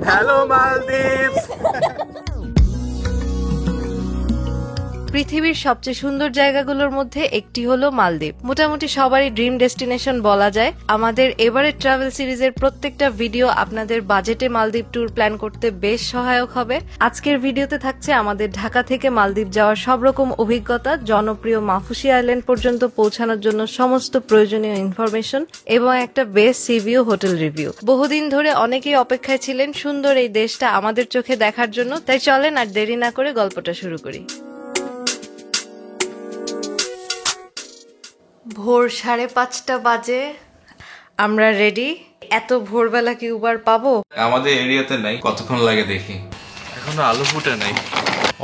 Hello Maldives. পৃথিবীর সবচেয়ে সুন্দর জায়গাগুলোর মধ্যে একটি হলো মালদ্বীপ। মোটামুটি সবারই ড্রিম ডেস্টিনেশন বলা যায়। আমাদের এবারের ট্রাভেল সিরিজের প্রত্যেকটা ভিডিও আপনাদের বাজেটে মালদ্বীপ ট্যুর প্ল্যান করতে বেশ সহায়ক হবে। আজকের ভিডিওতে থাকছে আমাদের ঢাকা থেকে মালদ্বীপ যাওয়ার সব রকম অভিজ্ঞতা, জনপ্রিয় মাফুসি আইল্যান্ড পর্যন্ত পৌঁছানোর জন্য সমস্ত প্রয়োজনীয় ইনফরমেশন এবং একটা বেস্ট সিভিউ হোটেল রিভিউ। বহুদিন ধরে অনেকেই অপেক্ষায় ছিলেন সুন্দর এই দেশটা আমাদের চোখে দেখার জন্য, তাই চলেন আর দেরি না করে গল্পটা শুরু করি। ভোর 5:30 বাজে, আমরা রেডি। এত ভোরবেলা কি উবার পাবো? আমাদের এরিয়াতে নাই, কতক্ষণ লাগে দেখি। এখনো আলো ফুটে নাই।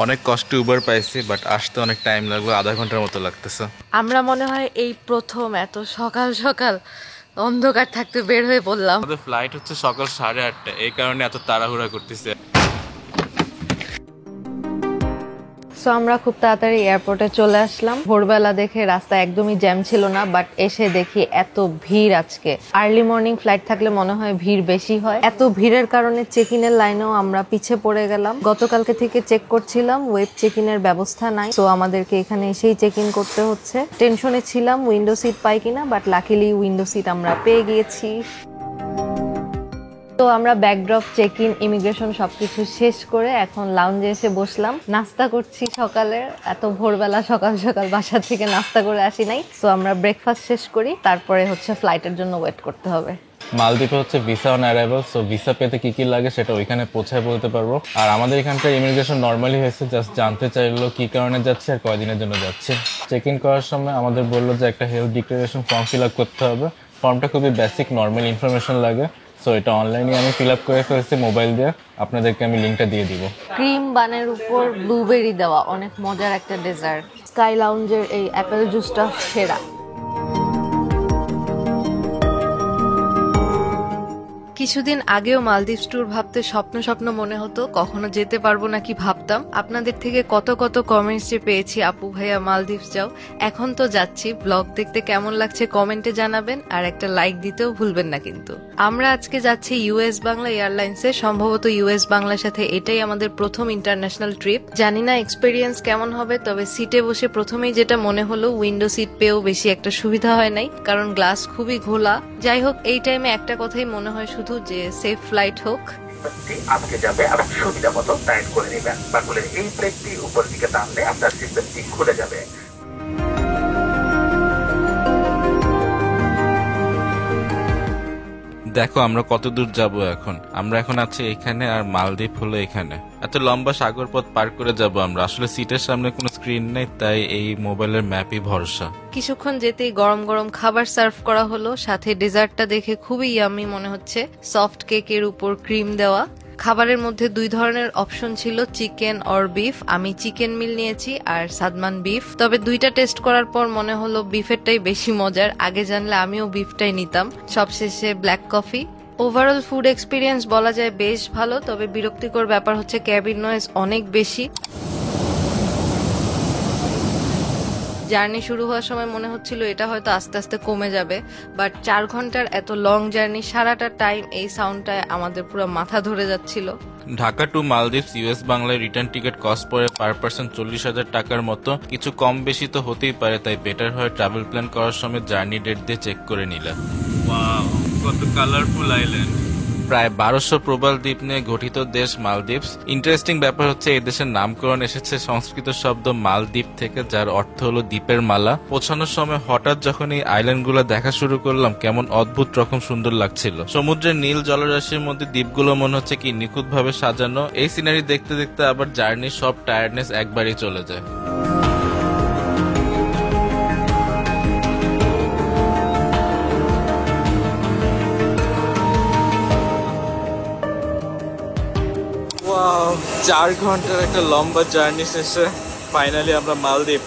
অনেক কষ্টে উবার পাইছি, বাট আসতে অনেক টাইম লাগবে, আধা ঘন্টার মতো লাগতেছে। আমরা মনে হয় এই প্রথম এত সকাল সকাল অন্ধকার থাকতে বের হয়ে পড়লাম। আমাদের ফ্লাইট হচ্ছে সকাল 8:30, এই কারণে এত তাড়াহুড়া করতেছে। সো আমরা খুব তাড়াতাড়ি এয়ারপোর্টে চলে আসলাম। ভোরবেলা দেখে রাস্তা একদমই জ্যাম ছিল না, বাট এসে দেখি এত ভিড়। আজকে আর্লি মর্নিং ফ্লাইট থাকলে মনে হয় ভিড় বেশি হয়। এত ভিড়ের কারণে চেক ইনের লাইনেও আমরা পিছে পড়ে গেলাম। গতকালকে থেকে চেক করছিলাম, ওয়েব চেক ইনের ব্যবস্থা নাই, তো আমাদেরকে এখানে এসেই চেক ইন করতে হচ্ছে। টেনশনে ছিলাম উইন্ডো সিট পাই কিনা, বাট লাকিলি উইন্ডো সিট আমরা পেয়ে গিয়েছি। তো আমরা ব্যাকড্রপ, চেক ইন, ইমিগ্রেশন সবকিছু শেষ করে এখন লাউঞ্জে এসে বসলাম। নাস্তা করছি সকালে। এত ভোরবেলা সকাল সকাল বাসা থেকে নাস্তা করে আসি নাই। তো আমরা ব্রেকফাস্ট শেষ করি, তারপরে হচ্ছে ফ্লাইটের জন্য ওয়েট করতে হবে। মালদ্বীপে হচ্ছে visa on arrival, so visa পেতে কি কি লাগে সেটা ওইখানে পৌঁছায় বলতে পারবো। আর আমাদের এখানকার ইমিগ্রেশন নর্মালি হয়েছে, জাস্ট জানতে চাইলো কি কারণে যাচ্ছে আর কয়দিনের জন্য যাচ্ছে। চেক ইন করার সময় আমাদের বললো যে একটা health declaration form fill up করতে হবে। ফর্মটা খুবই বেসিক নর্মাল ইনফরমেশন লাগে, সো এটা অনলাইনে আমি ফিল আপ করে ফেলছি মোবাইল দিয়ে। আপনাদেরকে আমি লিঙ্কটা দিয়ে দিব। ক্রিম বানের উপর ব্লুবেরি দেওয়া অনেক মজার একটা ডেজার্ট। স্কাই লাউঞ্জের এই অ্যাপেল জুসটা সেরা। কিছুদিন আগেও মালদ্বীপ ট্যুর ভাবতে স্বপ্ন স্বপ্ন মনে হতো, কখনো যেতে পারবো নাকি ভাবতাম। আপনাদের থেকে কত কত কমেন্টস যে পেয়েছি, আপু ভাইয়া মালদ্বীপ যাও। এখন তো যাচ্ছি। ব্লগ দেখতে কেমন লাগছে কমেন্টে জানাবেন, আর একটা লাইক দিতেও ভুলবেন না কিন্তু। আমরা আজকে যাচ্ছি ইউএস বাংলা এয়ারলাইন্সে। সম্ভবত ইউএস বাংলার সাথে এটাই আমাদের প্রথম ইন্টারন্যাশনাল ট্রিপ। জানি না এক্সপেরিয়েন্স কেমন হবে, তবে সিটে বসে প্রথমেই যেটা মনে হলো, উইন্ডো সিট পেয়েও বেশি একটা সুবিধা হয় নাই, কারণ গ্লাস খুবই ঘোলা। যাই হোক, এই টাইমে একটা কথাই মনে হয় শুধু যে সেফ ফ্লাইট হোক। আজকে যাবে আর সুবিধা মতো টাইট করে নেবেন। বাকুলের এই প্লেটটি উপর দিকে টানলে আপনার সিস্টেমটি খুলে যাবে। দেখো আমরা কত দূর যাব এখন। আমরা এখন আছি এখানে, আর মালদ্বীপ হলো এখানে। এত লম্বা সাগর পথ পার করে যাব আমরা। আসলে সিটের সামনে কোনো স্ক্রিন নেই, তাই এই মোবাইলের ম্যাপই ভরসা। কিছুক্ষণ যেতেই গরম গরম খাবার সার্ভ করা হলো, সাথে ডেজার্টটা দেখে খুবই ইয়াম্মি মনে হচ্ছে। সফট কেকের উপর ক্রিম দেওয়া। খাবারের মধ্যে 2 ধরনের অপশন ছিল, চিকেন অর বিফ। আমি চিকেন মিল নিয়েছি আর সাদমান বিফ। তবে 2টা টেস্ট করার পর মনে হলো বিফেরটাই বেশি মজার। আগে জানলে আমিও বিফটাই নিতাম। সবশেষে black coffee. Overall food experience বলা যায় বেশ ভালো, তবে বিরক্তিকর ব্যাপার হচ্ছে ক্যাবিন নয়েজ অনেক বেশি। জার্নি শুরু হওয়ার সময় মনে হচ্ছিল এটা হয়তো আস্তে আস্তে কমে যাবে, বাট 4 ঘন্টার এত লং জার্নি, সারাটা টাইম এই সাউন্ডটায় আমাদের পুরো মাথা ধরে যাচ্ছিল। ঢাকা টু মালদ্বীপস ইউএস বাংলায় রিটার্ন টিকিট কস্ট পড়ে পার পার্সন 40,000 টাকার মতো। কিছু কম বেশি তো হতেই পারে, তাই বেটার হয় ট্রাভেল প্ল্যান করার সময় জার্নি ডেট দিয়ে চেক করে নিলে। ওয়াও, কত কালারফুল আইল্যান্ড। প্রায় 1200 প্রবাল দ্বীপ নিয়ে গঠিত দেশ মালদ্বীপস। ইন্টারেস্টিং ব্যাপার হচ্ছে এই দেশের নামকরণ এসেছে সংস্কৃত শব্দ মালদ্বীপ থেকে, যার অর্থ হলো দ্বীপের মালা। পৌঁছানোর সময় হঠাৎ যখন এই আইল্যান্ডগুলো দেখা শুরু করলাম, কেমন অদ্ভুত রকম সুন্দর লাগছিল। সমুদ্রের নীল জলরাশির মধ্যে দ্বীপগুলো মনে হচ্ছে কি নিখুঁত ভাবে সাজানো। এই সিনারি দেখতে দেখতে আবার জার্নির সব টায়ার্ডনেস একবারই চলে যায়। ওয়াও, 4 ঘন্টার একটা লম্বা জার্নি শেষে ফাইনালি আমরা মালদ্বীপ।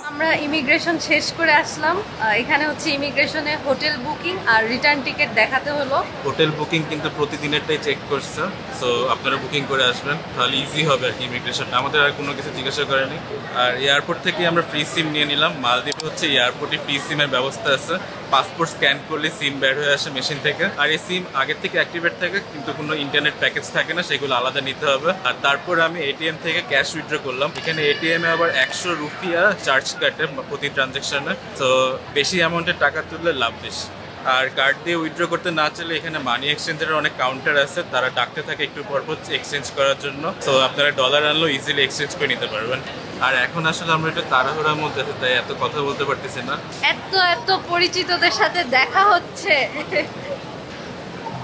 আমরা ইমিগ্রেশন শেষ করে আসলাম। এখানে হচ্ছে ইমিগ্রেশনে হোটেল বুকিং আর রিটার্ন টিকিট দেখাতে হলো। হোটেল বুকিং কিন্তু প্রতিদিনেরটাই চেক করছে, সো আপনারা বুকিং করে আসবেন, তাহলে ইজি হবে আর কি ইমিগ্রেশনটা। আমাদের আর কোনো কিছু জিজ্ঞাসা করেনি। আর এয়ারপোর্ট থেকে আমরা ফ্রি সিম নিয়ে নিলাম। মালদ্বীপে হচ্ছে এয়ারপোর্টে ফ্রি সিমের ব্যবস্থা আছে, পাসপোর্ট স্ক্যান করলে সিম বের হয়ে আসে মেশিন থেকে। আর এই সিম আগের থেকে অ্যাক্টিভেট থাকে, কিন্তু কোনো ইন্টারনেট প্যাকেজ থাকে না, সেগুলো আলাদা নিতে হবে। আর তারপর আমি এটিএম থেকে ক্যাশ উইথড্র করলাম। এখানে এটিএম এ আবার 100 রুপিয়া চার্জ কাটে প্রতি ট্রানজ্যাকশনে। তো বেশি অ্যামাউন্টের টাকা তুললে লাভ বেশি। আর কার্ড দিয়ে উইথড্র করতে না চাইলে এখানে মানি এক্সচেঞ্জের অনেক কাউন্টার আছে, তারা ডাকতে থাকে একটু পরপর এক্সচেঞ্জ করার জন্য। তো আপনারা ডলার আনলেও ইজিলি এক্সচেঞ্জ করে নিতে পারবেন। আর এখন আসলে আমরা একটু তাড়াহুড়ার মধ্যে আছি, তাই এত কথা বলতে পারতেছি না। এত এত পরিচিতদের সাথে দেখা হচ্ছে,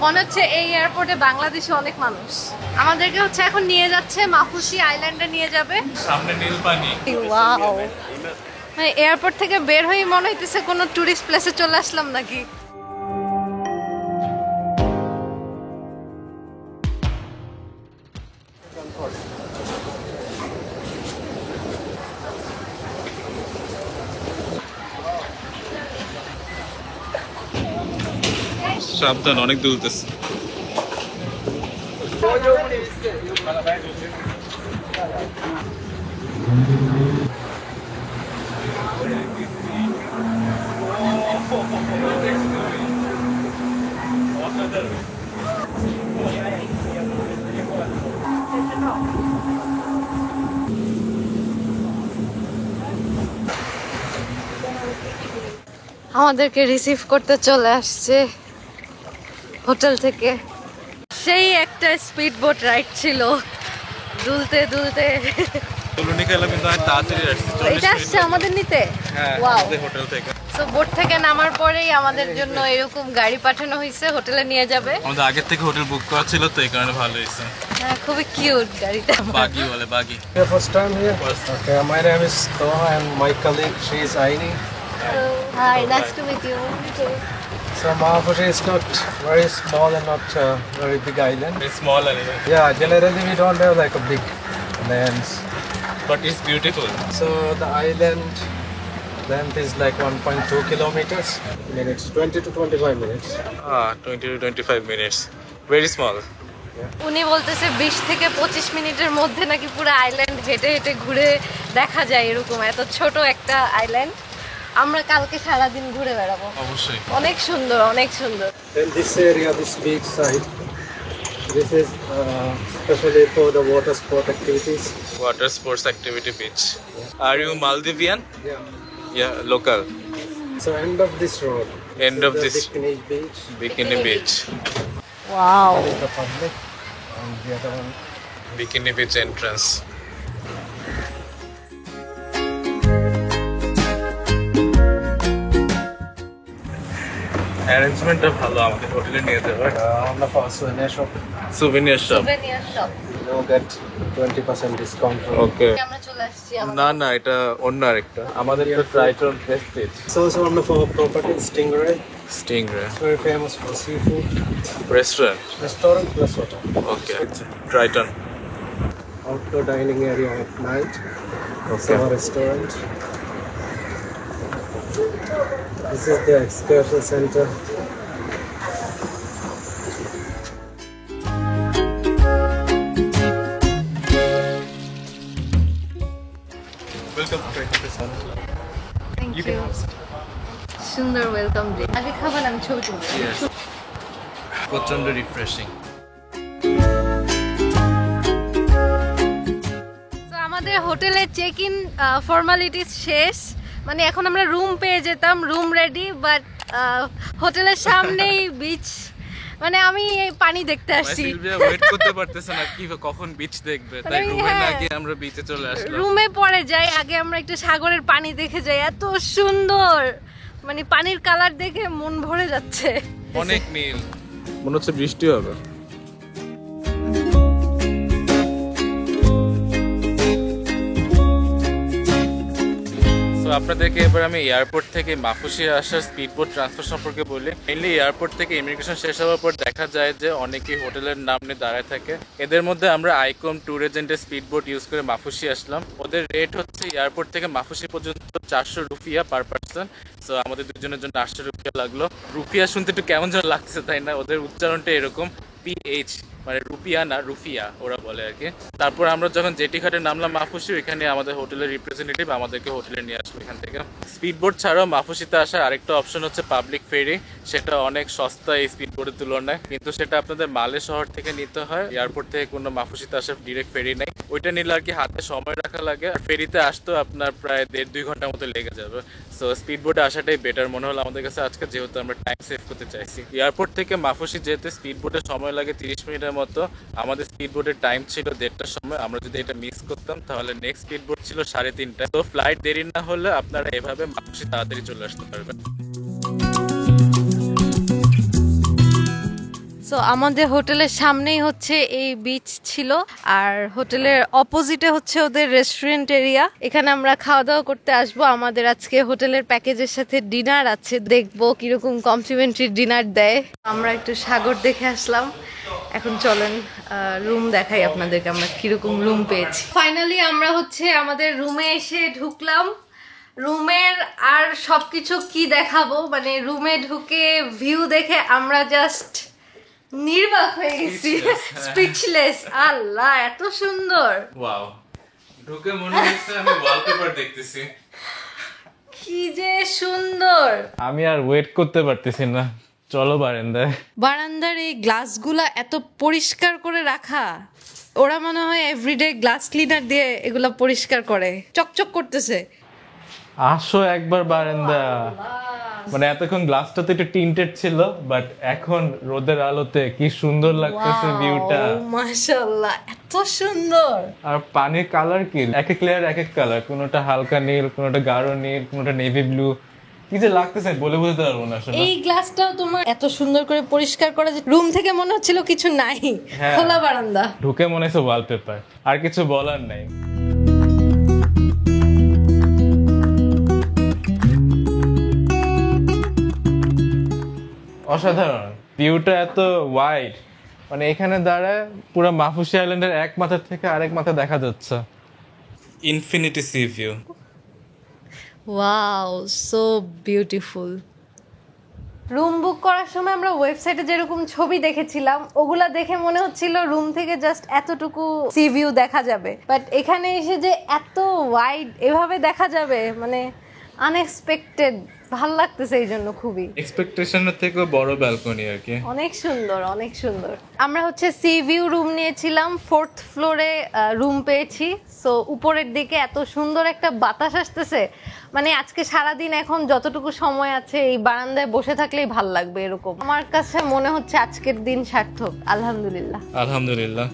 মনে হচ্ছে এই এয়ারপোর্টে বাংলাদেশে অনেক মানুষ। আমাদেরকে হচ্ছে এখন নিয়ে যাচ্ছে মাফুসি আইল্যান্ডে নিয়ে যাবে। সামনে নীল পানি। ওয়াও, মানে এয়ারপোর্ট থেকে বের হয়ে মনে হইতেছে কোনো টুরিস্ট প্লেসে চলে আসলাম নাকি। সাবধান, অনেক দুলতেছে। আমাদেরকে রিসিভ করতে চলে আসছে হোটেল থেকে। সেই একটা স্পিড বোট রাইড ছিল, দুলতে দুলতে। তুলনি খেলা কিন্তু আমি তাড়াতাড়ি আসছি। এটা আসছে আমাদের নিতে। হ্যাঁ, ওয়াও। আমাদের হোটেল থেকে। তো বোট থেকে নামার পরেই আমাদের জন্য এরকম গাড়ি পাঠানো হয়েছে, হোটেলে নিয়ে যাবে। আমাদের আগের থেকে হোটেল বুক করা ছিল, তো এই কারণে ভালো হয়েছে। হ্যাঁ, খুবই কিউট গাড়িটা। বাগি বলে, বাগি। Your first time here? First. Okay, my name is Toha and my colleague, she is Aini. Hi, nice to meet you. So Mahafushi is not very small and not very big island. It's small anyway, Yeah, generally we don't have like a big lands. but it's beautiful. So the island length is like 1.2 kilometers. Minutes, 20 to 25 minutes. 20 to 25 minutes. Very small. উনি বলতেছে 20 থেকে 25 মিনিটের মধ্যে নাকি পুরো island হেঁটে হেঁটে ঘুরে দেখা যায়, এরকম এত ছোট একটা আইল্যান্ড। আমরা কালকে সারাদিন ঘুরে বেড়াবো। অবশ্যই। অনেক সুন্দর, অনেক সুন্দর। And this area, this beach side, this is especially for the water sport activities. Water sports activity beach. Are you Maldivian? Yeah. Yeah, local. So end of this road. End of the this Bikini beach. Bikini beach. Wow, Is the public, and the other one. Bikini beach entrance. অ্যারেঞ্জমেন্টটা ভালো আমাদের হোটেলে নিয়ে যাওয়ার। One of our souvenir shop. Souvenir shop. Souvenir shop. You know, get 20% discount. For ওকে। আমরা চলে আসছি। না না, এটা অন্য আরেকটা। আমাদের তো Triton Prestige. It's also one of our properties, Stingray. Stingray It's very famous for seafood. Restaurant. Restaurant plus hotel. Okay, Triton. Outdoor dining area at night. It's Okay. our restaurant. This is the excursion center. Welcome to thank you. সুন্দর welcome drink. আগে খাবার, আমি ছবি তুলবো। প্রচন্ড refreshing. তো আমাদের হোটেলে চেক ইন ফর্মালিটিস শেষ, মানে এখন আমরা রুম পেয়ে যেতাম, রুম রেডি, বাট হোটেলের সামনেই বিচ। মানে আমি এই পানি দেখতে আসছি, সিলভিয়া ওয়েট করতে পারতেছে না কি কখন বিচ দেখবে, তাই মানে রুমে না হ্যাঁ। গিয়ে আমরা বিচে চলে আসলাম। রুমে পরে যাই, আগে আমরা একটু সাগরের পানি দেখে যাই। এত সুন্দর, মানে পানির কালার দেখে মন ভরে যাচ্ছে। অনেক নীল, মনে হচ্ছে বৃষ্টি হবে। তো আপনাদেরকে এবার আমি এয়ারপোর্ট থেকে মাফুসি আসার স্পিডবোট ট্রান্সফার সম্পর্কে বলি। মেইনলি এয়ারপোর্ট থেকে ইমিগ্রেশন শেষ হওয়ার পর দেখা যায় যে অনেকেই হোটেলের নাম নিয়ে দাঁড়ায় থাকে। এদের মধ্যে আমরা আইকম ট্যুর এজেন্টের স্পিডবোট ইউজ করে মাফুসি আসলাম। ওদের রেট হচ্ছে এয়ারপোর্ট থেকে মাফুসি পর্যন্ত 400 রুপিয়া পার পার্সন। সো আমাদের দুজনের জন্য 800 রুপিয়া লাগলো। রুপিয়া শুনতে একটু কেমন যেন লাগতেছে, তাই না? ওদের উচ্চারণটা এরকম, PH মানে রুপিয়া না রুফিয়া ওরা বলে আর কি। তারপর আমরা যখন জেটি ঘাটে নামলাম মাফুসি, ওইখানে আমাদের হোটেলের রিপ্রেজেন্টেটিভ আমাদেরকে হোটেলে নিয়ে আসলো এখান থেকে। স্পিডবোট ছাড়াও মাফুসিতে আসার আরেকটা অপশন হচ্ছে পাবলিক ফেরি, সেটা অনেক সস্তা এই স্পিডবোটের তুলনায়, কিন্তু সেটা আপনাদের মালে শহর থেকে নিতে হয়, এয়ারপোর্ট থেকে কোনো মাফুসিতে আসার ডিরেক্ট ফেরি নেই। ওইটা নিলে আর কি হাতে সময় রাখা লাগে, আর ফেরিতে আসতেও আপনার প্রায় 1.5-2 ঘন্টার মতো লেগে যাবে। সো স্পিডবোটে আসাটাই বেটার মনে হলো আমাদের কাছে আজকে, যেহেতু আমরা টাইম সেভ করতে চাইছি। এয়ারপোর্ট থেকে মাফুসি যেতে স্পিডবোটে সময় লাগে 30 মিনিটের মতো, আমাদের স্পিডবোটের টাইম ছিল 1:30টার সময়। আমরা যদি এটা মিস করতাম তাহলে নেক্সট স্পিডবোট ছিল 3:30টায়। তো ফ্লাইট দেরি না হলে আপনারা এভাবে মাফুসি তাড়াতাড়ি চলে আসতে পারবেন। সো আমাদের হোটেলের সামনেই হচ্ছে এই বিচ ছিল, আর হোটেলের অপোজিটে হচ্ছে ওদের রেস্টুরেন্ট এরিয়া। এখানে আমরা খাওয়া দাওয়া করতে আসবো। আমাদের আজকে হোটেলের প্যাকেজের সাথে ডিনার আছে, দেখবো কিরকম কমপ্লিমেন্টারি ডিনার দেয়। আমরা একটু সাগর দেখে আসলাম, এখন চলেন রুম দেখাই আপনাদেরকে আমরা কিরকম রুম পেয়েছি। ফাইনালি আমরা হচ্ছে আমাদের রুমে এসে ঢুকলাম। রুমের আর সবকিছু কি দেখাবো, মানে রুমে ঢুকে ভিউ দেখে আমরা জাস্ট নির্বাক হয়ে গেছি, স্পিচলেস। আল্লাহ এত সুন্দর, ওয়াও, ঢুকে মনে হচ্ছে আমি ওয়ালপেপার দেখতেছি। কি যে সুন্দর। আমি আর ওয়েট করতে পারতেছি না, চলো বারান্দায়। বারান্দার এই গ্লাসগুলা এত পরিষ্কার করে রাখা, ওরা মনে হয় এভরিডে গ্লাস ক্লিনার দিয়ে এগুলা পরিষ্কার করে, চকচক করতেছে। আসো একবার বারান্দা। মানে এতক্ষণ গ্লাসটা তো একটু টিন্টেড ছিল, বাট এখন রোদের আলোতে কি সুন্দর লাগতেছে ভিউটা, মাশাআল্লাহ এত সুন্দর। আর পানির কালার কি এক এক লেয়ার এক এক কালার, কোনোটা হালকা নীল, কোনোটা গাঢ় নীল, কোনোটা নেভি ব্লু, কি যে লাগতেছে বলে বুঝতে পারবো না আসলে। এই গ্লাসটাও তোমার এত সুন্দর করে পরিষ্কার করা যে রুম থেকে মনে হচ্ছিল কিছু নাই, খোলা বারান্দা। ঢুকে মনে হচ্ছে ওয়ালপেপার, আর কিছু বলার নাই। অসাধারণ ভিউটা, এত ওয়াইড, মানে এখানে দাঁড়ায় পুরো মাফুসি আইল্যান্ডের এক মাথা থেকে আরেক মাথা দেখা যাচ্ছে, infinity C view. Wow, so beautiful. Room book করার সময় আমরা ওয়েবসাইটে যেরকম ছবি দেখেছিলাম ওগুলা দেখে মনে হচ্ছিল রুম থেকে জাস্ট এতটুকু সি ভিউ দেখা যাবে, বাট এখানে এসে যে এত ওয়াইড এভাবে দেখা যাবে, মানে আনএক্সপেক্টেড, ভাল লাগতেছে এই জন্য খুবই। এক্সপেকটেশনের থেকেও বড় ব্যালকনি আর কি, অনেক সুন্দর, অনেক সুন্দর। আমরা হচ্ছে সি ভিউ রুম নিয়েছিলাম, 4th ফ্লোরে রুম পেয়েছি। সো উপরের দিকে এত সুন্দর একটা বাতাস আসতেছে, মানে আজকে সারাদিন এখন যতটুকু সময় আছে এই বারান্দায় বসে থাকলেই ভাল লাগবে এরকম। আমার কাছে মনে হচ্ছে আজকের দিন সার্থক, আলহামদুলিল্লাহ। আলহামদুলিল্লাহ।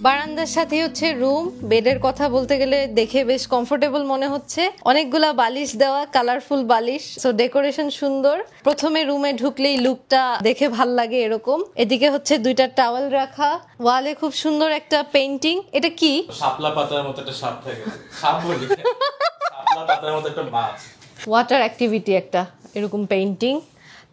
বারান্দার সাথে হচ্ছে রুম, বেডের কথা বলতে গেলে দেখে বেশ কমফোর্টেবল মনে হচ্ছে, অনেকগুলা বালিশ দেওয়া, কালারফুল বালিশ, সো ডেকোরেশন সুন্দর। প্রথমে রুমে ঢুকলেই লুকটা দেখে ভাল লাগে এরকম। এদিকে হচ্ছে 2টা টাওয়েল রাখা, ওয়ালে খুব সুন্দর একটা পেইন্টিং। এটা কি? শাপলা পাতার মতো একটা সাপ থাকে, সাপ বলি, শাপলা পাতার মতো একটা মাছ। ওয়াটার অ্যাক্টিভিটি একটা এরকম পেইন্টিং।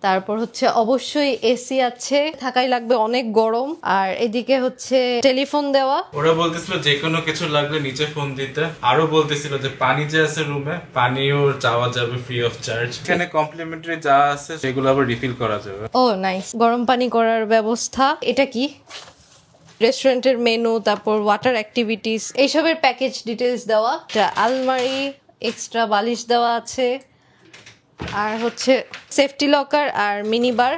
তারপর হচ্ছে অবশ্যই এসি আছে, থাকাই লাগবে, অনেক গরম। আর এদিকে হচ্ছে টেলিফোন দেওয়া। ওরা বলতেছিল যে কোনো কিছু লাগলে নিচে ফোন দিতে, আরো বলতেছিল যে পানি যে আছে রুমে, পানিও চাওয়া যাবে ফ্রি অফ চার্জ। এখানে কমপ্লিমেন্টারি যা আছে সেগুলো আবার রিফিল করা যাবে। ও নাইস, গরম পানি করার ব্যবস্থা। এটা কি? রেস্টুরেন্টের মেনু, তারপর ওয়াটার অ্যাক্টিভিটিস, এইসবের প্যাকেজ ডিটেলস দেওয়া। একটা আলমারি, এক্সট্রা বালিশ দেওয়া আছে, আর হচ্ছে সেফটি লকার আর মিনি বার।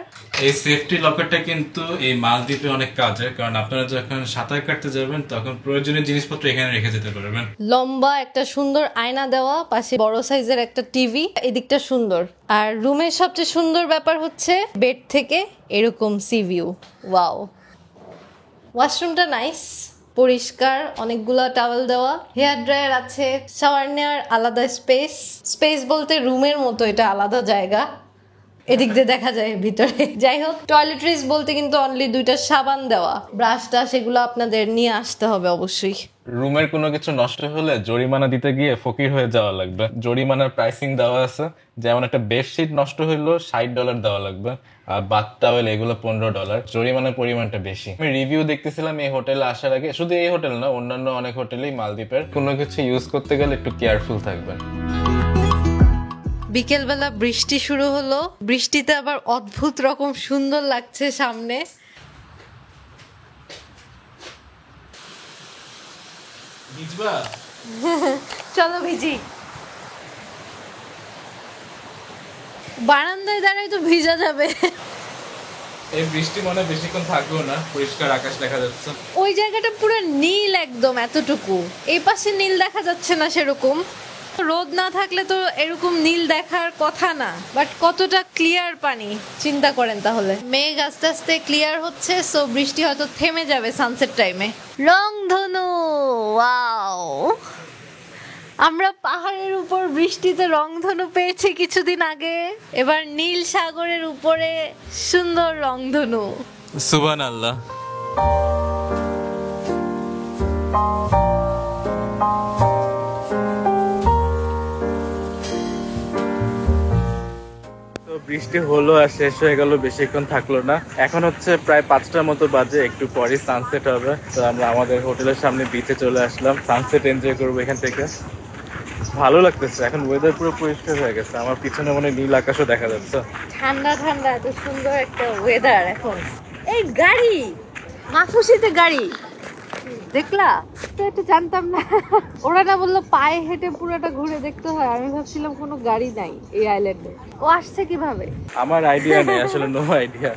এই সেফটি লকারটা কিন্তু এই মালদ্বীপে অনেক কাজের, কারণ আপনারা যখন সাঁতার কাটতে যাবেন তখন প্রয়োজনীয় জিনিসপত্র এখানে রেখে যেতে পারবেন। লম্বা একটা সুন্দর আয়না দেওয়া, পাশে বড় সাইজের একটা টিভি, এদিকটা সুন্দর। আর রুমের সবচেয়ে সুন্দর ব্যাপার হচ্ছে বেড থেকে এরকম সি ভিউ। ওয়াও, ওয়াশরুমটা নাইস, পরিষ্কার, অনেকগুলা টাওয়েল দেওয়া, হেয়ার ড্রায়ার আছে, শাওয়ার নেওয়ার আলাদা স্পেস। স্পেস বলতে রুমের মতো এটা আলাদা জায়গা, এদিক দিয়ে দেখা যায় ভিতরে। যাই হোক, টয়লেট্রিজ বলতে কিন্তু অনলি 2টা সাবান দেওয়া, ব্রাশটা সেগুলো আপনাদের নিয়ে আসতে হবে অবশ্যই। রুমের কোনো কিছু নষ্ট হলে জরিমানা দিতে গিয়ে ফকির হয়ে যাওয়া লাগবে। জরিমানার প্রাইসিং দেওয়া আছে, যেমন একটা বেডশিট নষ্ট হইলো $60 দেওয়া লাগবে, আর বাথ টাওয়েল এগুলো $15। জরিমানার পরিমাণটা বেশি। আমি রিভিউ দেখতেছিলাম এই হোটেলে আসার আগে, শুধু এই হোটেল না অন্যান্য অনেক হোটেলেই মালদ্বীপের কোনো কিছু ইউজ করতে গেলে একটু কেয়ারফুল থাকবেন। বিকেলবেলা বৃষ্টি শুরু হলো, বৃষ্টিতে আবার অদ্ভুত রকম সুন্দর লাগছে সামনে। চলো ভিজি। বারান্দায় দাঁড়াই তো ভিজা যাবে। এই বৃষ্টি মনে বেশিক্ষণ থাকবেও না, পরিষ্কার আকাশ দেখা যাচ্ছে। ওই জায়গাটা পুরো নীল একদম, এতটুকু। এই পাশে নীল দেখা যাচ্ছে না সেরকম। রোদ না থাকলে তো এরকম নীল দেখার কথা না, বাট কতটা ক্লিয়ার পানি চিন্তা করেন তাহলে। মেঘ আস্তে আস্তে ক্লিয়ার হচ্ছে, সো বৃষ্টি হয়তো থেমে যাবে সানসেট টাইমে। রংধনু, ওয়াও! আমরা পাহাড়ের উপর বৃষ্টিতে রংধনু পেয়েছি কিছুদিন আগে, এবার নীল সাগরের উপরে সুন্দর রংধনু। সুবহানাল্লাহ। বৃষ্টি হলো আর শেষ হয়ে গেল, বেশিক্ষণ থাকলো না। এখন হচ্ছে প্রায় 5টার মতো বাজে, একটু পরে সানসেট হবে। তো আমরা আমাদের হোটেলের সামনে বিচে চলে আসলাম, সানসেট এনজয় করবো এখান থেকে। ভালো লাগতেছে, এখন ওয়েদার পুরো পরিষ্কার হয়ে গেছে, আমার পিছনে মনে নীল আকাশও দেখা যাচ্ছে। ঠান্ডা ঠান্ডা, এত সুন্দর একটা ওয়েদার এখন। এই গাড়ি, মাফুসিতে গাড়ি দেখলা তো? এটা জানতাম না। ওরা না বললো পায়ে হেঁটে পুরোটা ঘুরে দেখতে হয়, আমি ভাবছিলাম কোনো গাড়ি নাই এই আইল্যান্ডে। ও আসছে কিভাবে? আমার আইডিয়া নেই আসলে, নো আইডিয়া।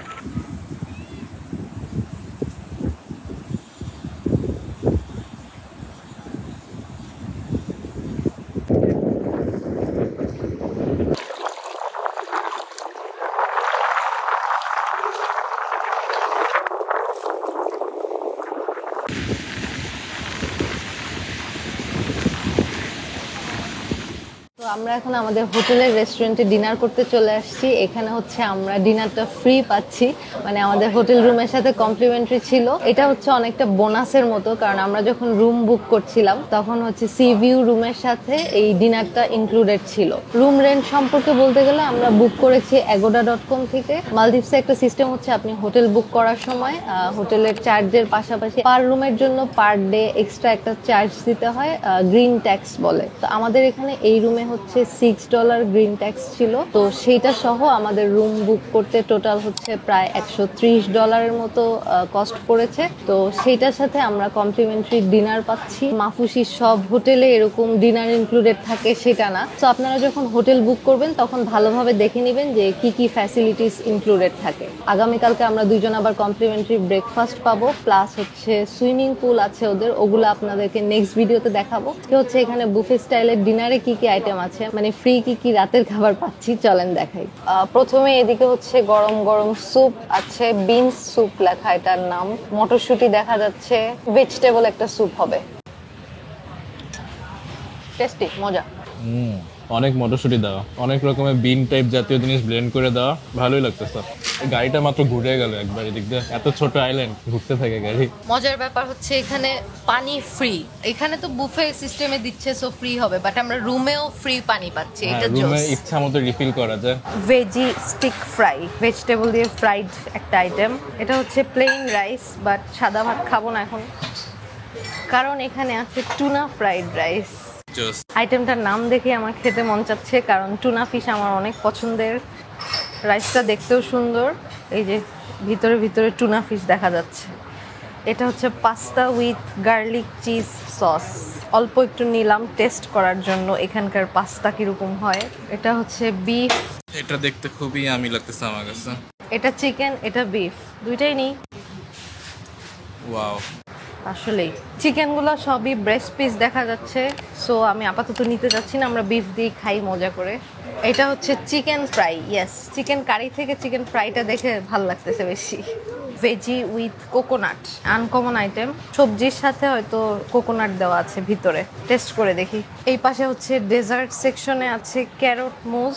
তো আমরা এখন আমাদের হোটেলের রেস্টুরেন্টে ডিনার করতে চলে আসছি। এখানে হচ্ছে আমরা ডিনারটা ফ্রি পাচ্ছি, মানে আমাদের হোটেল রুমের সাথে কমপ্লিমেন্টারি ছিল। এটা হচ্ছে অনেকটা বোনাসের মতো, কারণ আমরা যখন রুম বুক করছিলাম তখন হচ্ছে সি ভিউ রুমের সাথে এই ডিনারটা ইনক্লুডেড ছিল। রুম রেন্ট সম্পর্কে বলতে গেলে আমরা বুক করেছি agoda.com থেকে। মালদ্বীপসে একটা সিস্টেম হচ্ছে, আপনি হোটেল বুক করার সময় হোটেলের চার্জের পাশাপাশি পার রুমের জন্য পার ডে এক্সট্রা একটা চার্জ দিতে হয়, গ্রিন ট্যাক্স বলে। তো আমাদের এখানে এই রুমে হচ্ছে $6 গ্রিন ট্যাক্স ছিল, তো সেইটা সহ আমাদের রুম বুক করতে টোটাল হচ্ছে প্রায় $130 মতো কস্ট পড়েছে। তো সেইটার সাথে আমরা কমপ্লিমেন্টারি ডিনার পাচ্ছি। মাফুসি সব হোটেলে এরকম ডিনার ইনক্লুডেড থাকে সেটা না। তো আপনারা যখন হোটেল বুক করবেন তখন ভালোভাবে দেখে নেবেন যে কি কি ফ্যাসিলিটিস ইনক্লুডেড থাকে। আগামীকালকে আমরা দুইজন আবার কমপ্লিমেন্টারি ব্রেকফাস্ট পাবো, প্লাস হচ্ছে সুইমিং পুল আছে ওদের, ওগুলো আপনাদেরকে নেক্সট ভিডিওতে দেখাবো। হচ্ছে এখানে বুফে স্টাইলের ডিনারে কি কি আইটেম আছে, মানে ফ্রি কি কি রাতের খাবার পাচ্ছি, চলেন দেখাই। প্রথমে এদিকে হচ্ছে গরম গরম স্যুপ আছে, বিনস স্যুপ লেখা এটার নাম। মটরশুঁটি দেখা যাচ্ছে, ভেজিটেবল একটা স্যুপ হবে, টেস্টি, মজা। অনেক মটরশুঁটি দেওয়া, অনেক রকমের বিন টাইপ জাতীয় জিনিস ব্লেন্ড করে দেওয়া, ভালোই লাগতেছে। গাড়িটা মাত্র ঘুরে গেল একবার এদিক দিয়ে, এত ছোট আইল্যান্ড ঘুরতে থাকে গাড়ি। মজার ব্যাপার হচ্ছে এখানে পানি ফ্রি। এখানে তো বুফে সিস্টেমে দিচ্ছে, সো ফ্রি হবে, বাট আমরা রুমেও ফ্রি পানি পাচ্ছি। এটা রুমে ইচ্ছা মতো রিফিল করা যায়। ভেজি স্টিক ফ্রাই, ভেজিটেবল দিয়ে ফ্রাইড একটা আইটেম। এটা হচ্ছে প্লেন রাইস, বাট সাদা ভাত খাবো না এখন, কারণ এখানে আছে টুনা ফ্রাইড রাইস। আইটেমটার নাম দেখে আমার খেতে মন চাচ্ছে, কারণ টুনা ফিশ আমার অনেক পছন্দের। রাইসটা দেখতেও সুন্দর, এই যে ভিতরে ভিতরে টুনা ফিশ দেখা যাচ্ছে। এটা হচ্ছে pasta with garlic cheese sauce. অল্প একটু নিলাম টেস্ট করার জন্য এখানকার পাস্তা কিরকম হয়। এটা হচ্ছে বিফ, এটা দেখতে খুবই আমি লাগতেছে আমার কাছে। এটা চিকেন, এটা বিফ, দুইটাই নিই। ওয়াও, আসলেই চিকেনগুলো সবই ব্রেস্ট পিস দেখা যাচ্ছে, সো আমি আপাতত নিতে যাচ্ছি না, আমরা বিফ দিয়ে খাই মজা করে। এটা হচ্ছে chicken fry, yes, chicken curry থেকে চিকেন ফ্রাইটা দেখে ভালো লাগতেছে বেশি। Veggie with coconut, uncommon item. সবজির সাথে হয়তো কোকোনাট দেওয়া আছে ভিতরে, টেস্ট করে দেখি। এই পাশে হচ্ছে ডেজার্ট সেকশনে আছে ক্যারট মুজ,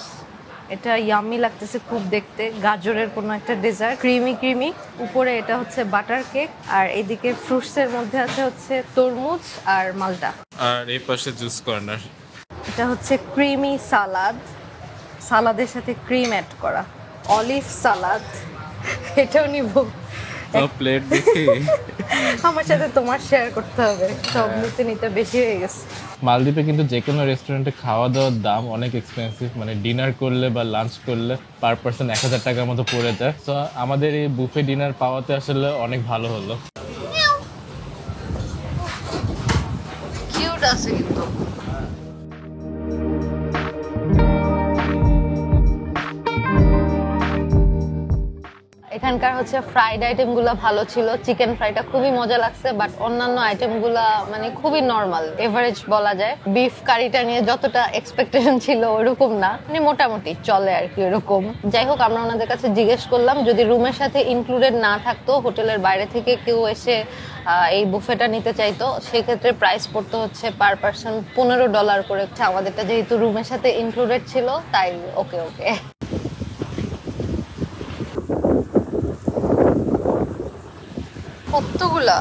এটা ইয়াম্মি লাগতেছে খুব দেখতে, গাজরের কোনো একটা ডেজার্ট, ক্রিমি ক্রিমি। উপরে এটা হচ্ছে বাটার কেক, আর এদিকে ফ্রুটসের মধ্যে আছে হচ্ছে তরমুজ আর মালটা। আর এই পাশে জুস কর্নার। এটা হচ্ছে ক্রিমি সালাদ, সালাদের সাথে ক্রিম অ্যাড করা। অলিভ সালাদ, এটাও নিব, প্লেট দেখি আমার সাথে তোমার শেয়ার করতে হবে, সব নিতে নিতে বেশি হয়ে গেছে। মালদ্বীপে কিন্তু যে কোনো রেস্টুরেন্টে খাওয়া দাওয়ার দাম অনেক এক্সপেন্সিভ, মানে ডিনার করলে বা লাঞ্চ করলে পার পার্সন 1000 টাকার মতো পড়ে যায়। তো আমাদের এই বুফে ডিনার পাওয়াতে আসলে অনেক ভালো হলো। কিউট আছে কিন্তু। এখানকার হচ্ছে ফ্রাইড আইটেমগুলো ভালো ছিল, চিকেন ফ্রাইটা খুবই মজা লাগছে, বাট অন্যান্য আইটেমগুলো মানে খুবই নর্মাল, এভারেজ বলা যায়। বিফ কারিটা নিয়ে যতটা এক্সপেকটেশন ছিল ওরকম না, মানে মোটামুটি চলে আর কি ওরকম। যাই হোক, আমরা ওনাদের কাছে জিজ্ঞেস করলাম যদি রুমের সাথে ইনক্লুডেড না থাকতো, হোটেলের বাইরে থেকে কেউ এসে এই বুফেটা নিতে চাইতো, সেক্ষেত্রে প্রাইস পড়তে হচ্ছে পার পার্সন $15 করে। আমাদেরটা যেহেতু রুমের সাথে ইনক্লুডেড ছিল তাই ওকে ওকে। কতগুলা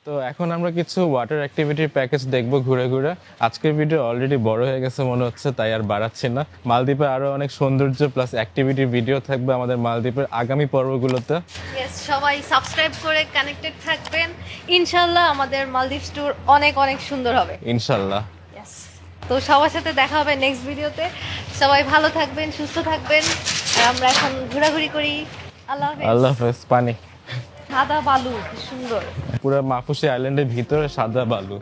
তো এখন আমরা কিছু ওয়াটার অ্যাক্টিভিটির প্যাকেজ দেখবো ঘুরে ঘুরে। আজকের ভিডিও অলরেডি বড় হয়ে গেছে মনে হচ্ছে, তাই আর বাড়াচ্ছি না। মালদ্বীপে আরো অনেক সৌন্দর্য প্লাস অ্যাক্টিভিটির ভিডিও থাকবে আমাদের মালদ্বীপের আগামী পর্বগুলোতে। সবাই সাবস্ক্রাইব করে কানেক্টেড থাকবেন, ইনশাল্লাহ আমাদের মালদ্বীপস ট্যুর অনেক অনেক সুন্দর হবে ইনশাল্লাহ। তো সবার সাথে দেখা হবে নেক্সট ভিডিওতে। সবাই ভালো থাকবেন, সুস্থ থাকবেন, আর আমরা এখন ঘোরাঘুরি করি। আল্লাহ হাফেজ। আল্লাহ হাফেজ। পানি সাদা বালু, কি সুন্দর। পুরো মাফুসি আইল্যান্ডের ভিতরে সাদা বালু।